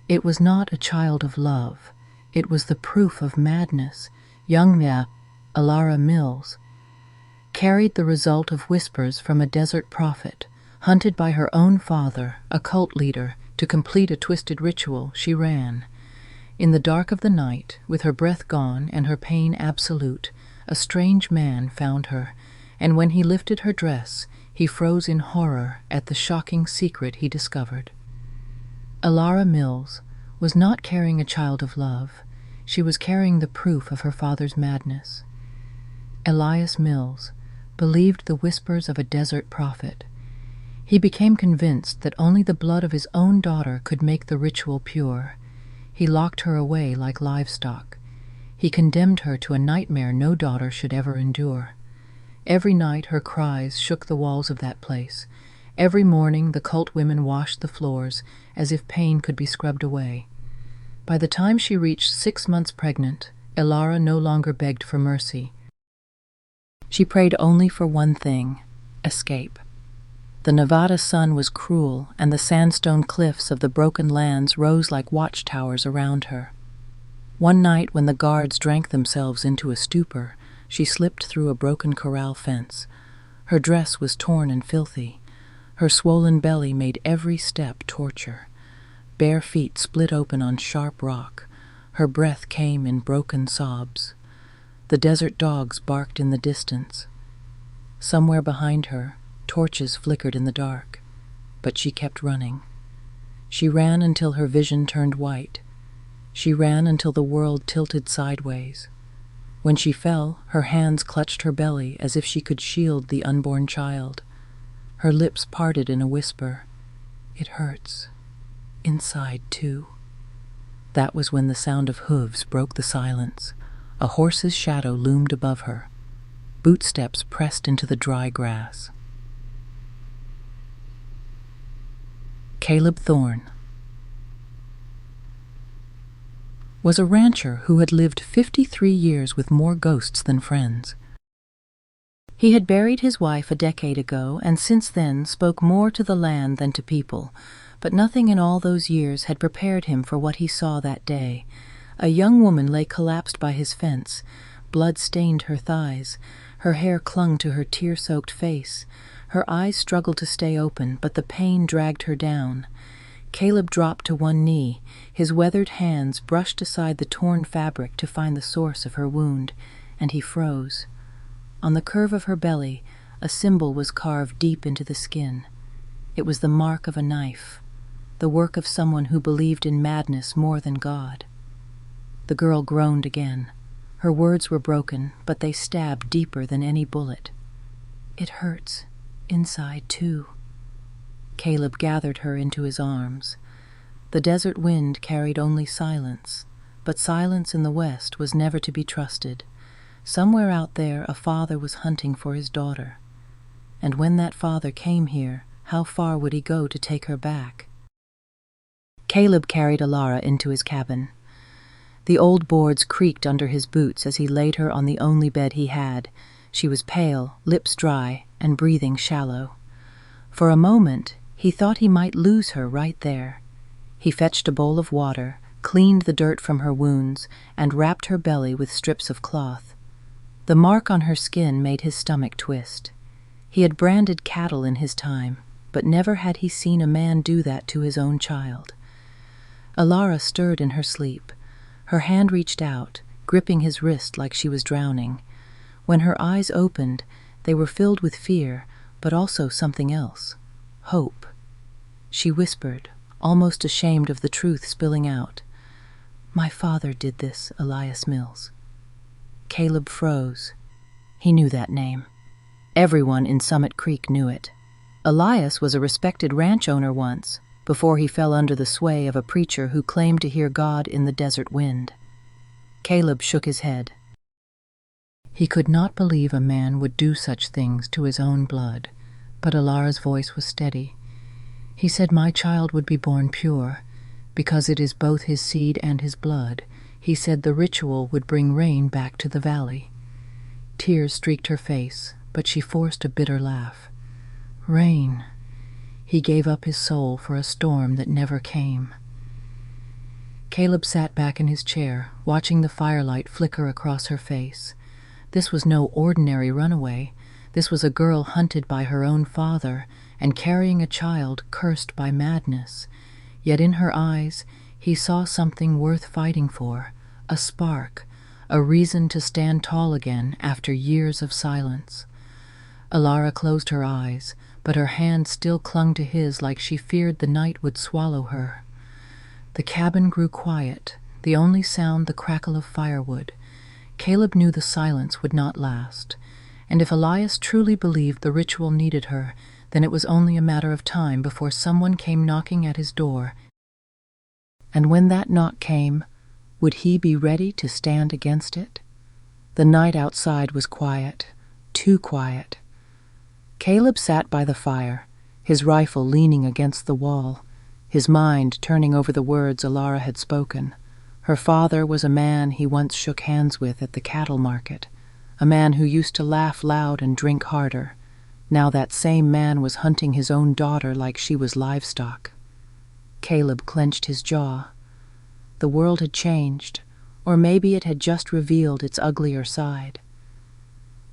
It was not a child of love. It was the proof of madness. Young Alara Mills carried the result of whispers from a desert prophet. Hunted by her own father, a cult leader, to complete a twisted ritual, she ran. In the dark of the night, with her breath gone and her pain absolute, a strange man found her, and when he lifted her dress, he froze in horror at the shocking secret he discovered. Alara Mills was not carrying a child of love. She was carrying the proof of her father's madness. Elias Mills believed the whispers of a desert prophet. He became convinced that only the blood of his own daughter could make the ritual pure. He locked her away like livestock. He condemned her to a nightmare no daughter should ever endure. Every night her cries shook the walls of that place. Every morning the cult women washed the floors as if pain could be scrubbed away. By the time she reached 6 months pregnant, Alara no longer begged for mercy. She prayed only for one thing: escape. The Nevada sun was cruel, and the sandstone cliffs of the broken lands rose like watchtowers around her. One night, when the guards drank themselves into a stupor, she slipped through a broken corral fence. Her dress was torn and filthy. Her swollen belly made every step torture. Bare feet split open on sharp rock. Her breath came in broken sobs. The desert dogs barked in the distance. Somewhere behind her, torches flickered in the dark, but she kept running. She ran until her vision turned white. She ran until the world tilted sideways. When she fell, her hands clutched her belly as if she could shield the unborn child. Her lips parted in a whisper. "It hurts. Inside, too." That was when the sound of hooves broke the silence. A horse's shadow loomed above her. Bootsteps pressed into the dry grass. Caleb Thorne was a rancher who had lived 53 years with more ghosts than friends. He had buried his wife a decade ago and since then spoke more to the land than to people, but nothing in all those years had prepared him for what he saw that day. A young woman lay collapsed by his fence. Blood stained her thighs. Her hair clung to her tear-soaked face. Her eyes struggled to stay open, but the pain dragged her down. Caleb dropped to one knee. His weathered hands brushed aside the torn fabric to find the source of her wound, and he froze. On the curve of her belly, a symbol was carved deep into the skin. It was the mark of a knife, the work of someone who believed in madness more than God. The girl groaned again. Her words were broken, but they stabbed deeper than any bullet. "It hurts. Inside, too." Caleb gathered her into his arms. The desert wind carried only silence, but silence in the west was never to be trusted. Somewhere out there a father was hunting for his daughter. And when that father came here, how far would he go to take her back? Caleb carried Alara into his cabin. The old boards creaked under his boots as he laid her on the only bed he had. She was pale, lips dry, and breathing shallow. For a moment, he thought he might lose her right there. He fetched a bowl of water, cleaned the dirt from her wounds, and wrapped her belly with strips of cloth. The mark on her skin made his stomach twist. He had branded cattle in his time, but never had he seen a man do that to his own child. Alara stirred in her sleep. Her hand reached out, gripping his wrist like she was drowning. When her eyes opened, they were filled with fear, but also something else: hope. She whispered, almost ashamed of the truth spilling out, "My father did this, Elias Mills." Caleb froze. He knew that name. Everyone in Summit Creek knew it. Elias was a respected ranch owner once, before he fell under the sway of a preacher who claimed to hear God in the desert wind. Caleb shook his head. He could not believe a man would do such things to his own blood, but Alara's voice was steady. He said my child would be born pure, because it is both his seed and his blood. He said the ritual would bring rain back to the valley. Tears streaked her face, but she forced a bitter laugh. Rain. He gave up his soul for a storm that never came. Caleb sat back in his chair, watching the firelight flicker across her face. This was no ordinary runaway. This was a girl hunted by her own father and carrying a child cursed by madness. Yet in her eyes he saw something worth fighting for, a spark, a reason to stand tall again after years of silence. Alara closed her eyes, but her hand still clung to his like she feared the night would swallow her. The cabin grew quiet, the only sound the crackle of firewood. Caleb knew the silence would not last, and if Elias truly believed the ritual needed her, then it was only a matter of time before someone came knocking at his door. And when that knock came, would he be ready to stand against it? The night outside was quiet, too quiet. Caleb sat by the fire, his rifle leaning against the wall, his mind turning over the words Alara had spoken. Her father was a man he once shook hands with at the cattle market, a man who used to laugh loud and drink harder. Now that same man was hunting his own daughter like she was livestock. Caleb clenched his jaw. The world had changed, or maybe it had just revealed its uglier side.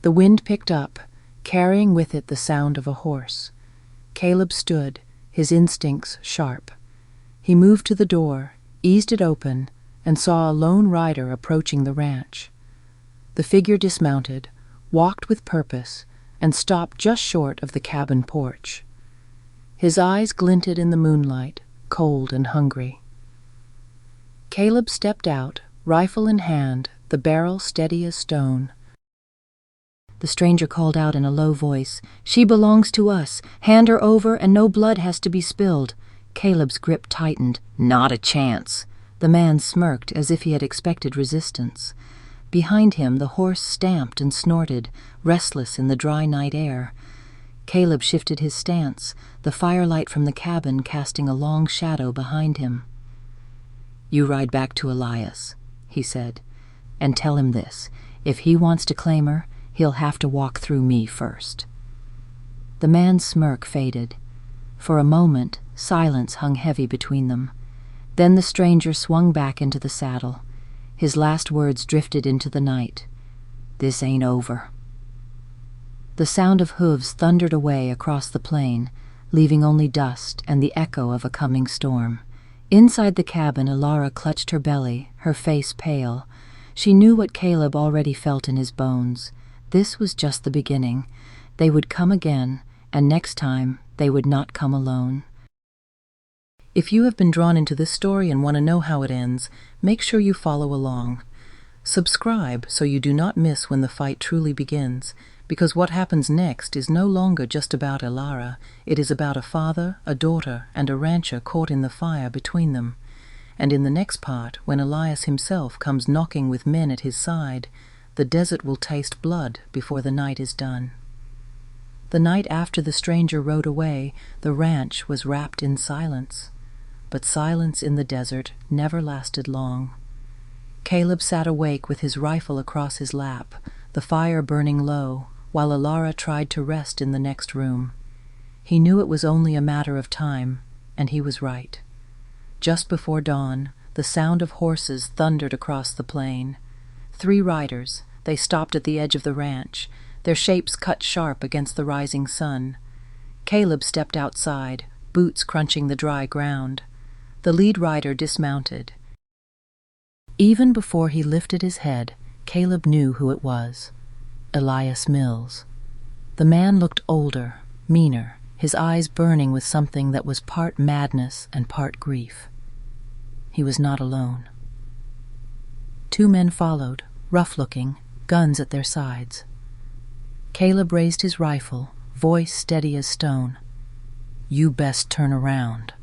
The wind picked up, carrying with it the sound of a horse. Caleb stood, his instincts sharp. He moved to the door, eased it open, and saw a lone rider approaching the ranch. The figure dismounted, walked with purpose, and stopped just short of the cabin porch. His eyes glinted in the moonlight, cold and hungry. Caleb stepped out, rifle in hand, the barrel steady as stone. The stranger called out in a low voice, "She belongs to us. Hand her over and no blood has to be spilled." Caleb's grip tightened. "Not a chance." The man smirked as if he had expected resistance. Behind him the horse stamped and snorted, restless in the dry night air. Caleb shifted his stance, the firelight from the cabin casting a long shadow behind him. "You ride back to Elias," he said, "and tell him this. If he wants to claim her, he'll have to walk through me first." The man's smirk faded. For a moment, silence hung heavy between them. Then the stranger swung back into the saddle. His last words drifted into the night. "This ain't over." The sound of hooves thundered away across the plain, leaving only dust and the echo of a coming storm. Inside the cabin, Alara clutched her belly, her face pale. She knew what Caleb already felt in his bones. This was just the beginning. They would come again, and next time they would not come alone. If you have been drawn into this story and want to know how it ends, make sure you follow along. Subscribe so you do not miss when the fight truly begins, because what happens next is no longer just about Alara. It is about a father, a daughter, and a rancher caught in the fire between them. And in the next part, when Elias himself comes knocking with men at his side, the desert will taste blood before the night is done. The night after the stranger rode away, the ranch was wrapped in silence. But silence in the desert never lasted long. Caleb sat awake with his rifle across his lap, the fire burning low, while Alara tried to rest in the next room. He knew it was only a matter of time, and he was right. Just before dawn, the sound of horses thundered across the plain. 3 riders, they stopped at the edge of the ranch, their shapes cut sharp against the rising sun. Caleb stepped outside, boots crunching the dry ground. The lead rider dismounted. Even before he lifted his head, Caleb knew who it was. Elias Mills. The man looked older, meaner, his eyes burning with something that was part madness and part grief. He was not alone. 2 men followed, rough-looking, guns at their sides. Caleb raised his rifle, voice steady as stone. "You best turn around."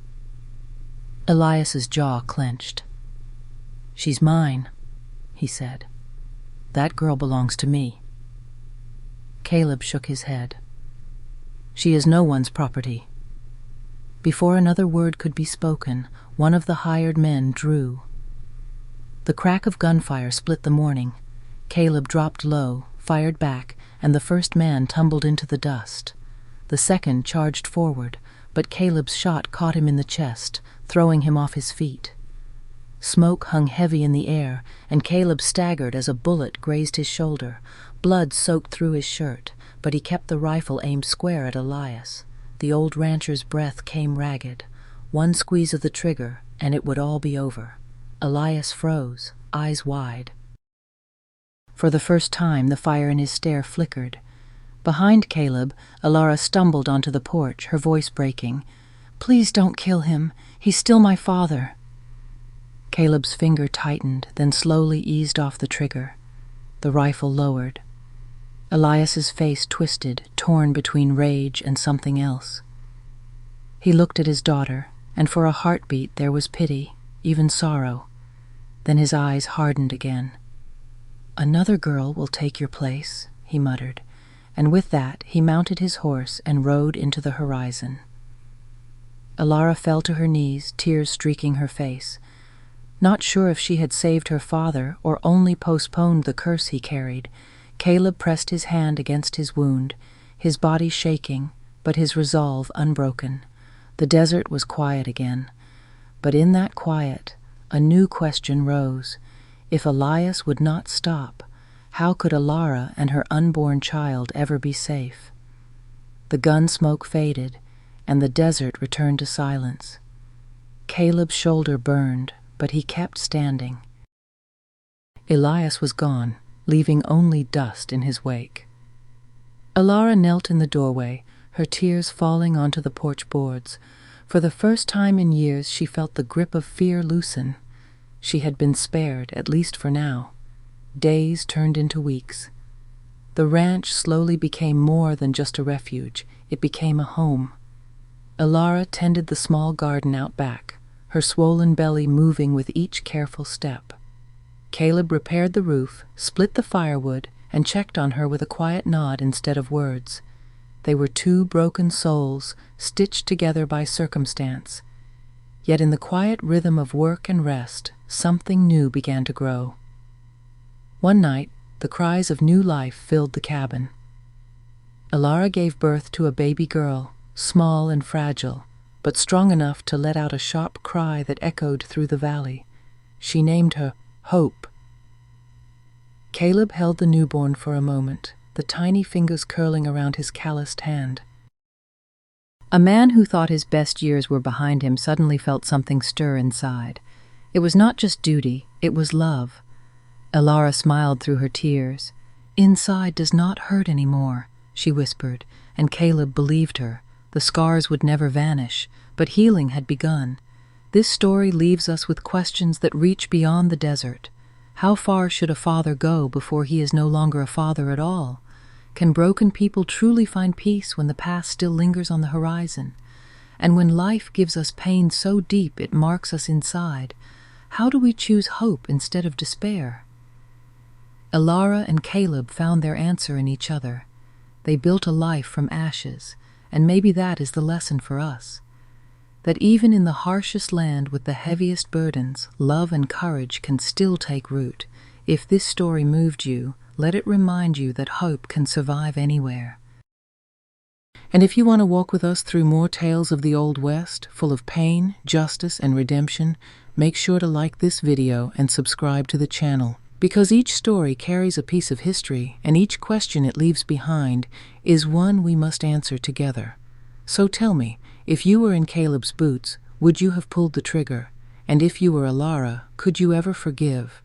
Elias's jaw clenched. "She's mine," he said. "That girl belongs to me." Caleb shook his head. "She is no one's property." Before another word could be spoken, one of the hired men drew. The crack of gunfire split the morning. Caleb dropped low, fired back, and the first man tumbled into the dust. The second charged forward, but Caleb's shot caught him in the chest, throwing him off his feet. Smoke hung heavy in the air, and Caleb staggered as a bullet grazed his shoulder. Blood soaked through his shirt, but he kept the rifle aimed square at Elias. The old rancher's breath came ragged. One squeeze of the trigger, and it would all be over. Elias froze, eyes wide. For the first time, the fire in his stare flickered. Behind Caleb, Alara stumbled onto the porch, her voice breaking. "Please don't kill him. He's still my father." Caleb's finger tightened, then slowly eased off the trigger. The rifle lowered. Elias's face twisted, torn between rage and something else. He looked at his daughter, and for a heartbeat there was pity, even sorrow. Then his eyes hardened again. "Another girl will take your place," he muttered, and with that he mounted his horse and rode into the horizon. Alara fell to her knees, tears streaking her face. Not sure if she had saved her father or only postponed the curse he carried, Caleb pressed his hand against his wound, his body shaking, but his resolve unbroken. The desert was quiet again. But in that quiet, a new question rose. If Elias would not stop, how could Alara and her unborn child ever be safe? The gun smoke faded, and the desert returned to silence. Caleb's shoulder burned, but he kept standing. Elias was gone, leaving only dust in his wake. Alara knelt in the doorway, her tears falling onto the porch boards. For the first time in years she felt the grip of fear loosen. She had been spared, at least for now. Days turned into weeks. The ranch slowly became more than just a refuge. It became a home. Alara tended the small garden out back, her swollen belly moving with each careful step. Caleb repaired the roof, split the firewood, and checked on her with a quiet nod instead of words. They were two broken souls, stitched together by circumstance. Yet in the quiet rhythm of work and rest, something new began to grow. One night, the cries of new life filled the cabin. Alara gave birth to a baby girl, small and fragile, but strong enough to let out a sharp cry that echoed through the valley. She named her Hope. Caleb held the newborn for a moment, the tiny fingers curling around his calloused hand. A man who thought his best years were behind him suddenly felt something stir inside. It was not just duty, it was love. Alara smiled through her tears. "Inside does not hurt anymore," she whispered, and Caleb believed her. The scars would never vanish, but healing had begun. This story leaves us with questions that reach beyond the desert. How far should a father go before he is no longer a father at all? Can broken people truly find peace when the past still lingers on the horizon? And when life gives us pain so deep it marks us inside, how do we choose hope instead of despair? Alara and Caleb found their answer in each other. They built a life from ashes, and maybe that is the lesson for us. That even in the harshest land with the heaviest burdens, love and courage can still take root. If this story moved you, let it remind you that hope can survive anywhere. And if you want to walk with us through more tales of the Old West, full of pain, justice, and redemption, make sure to like this video and subscribe to the channel. Because each story carries a piece of history, and each question it leaves behind is one we must answer together. So tell me, if you were in Caleb's boots, would you have pulled the trigger? And if you were Alara, could you ever forgive?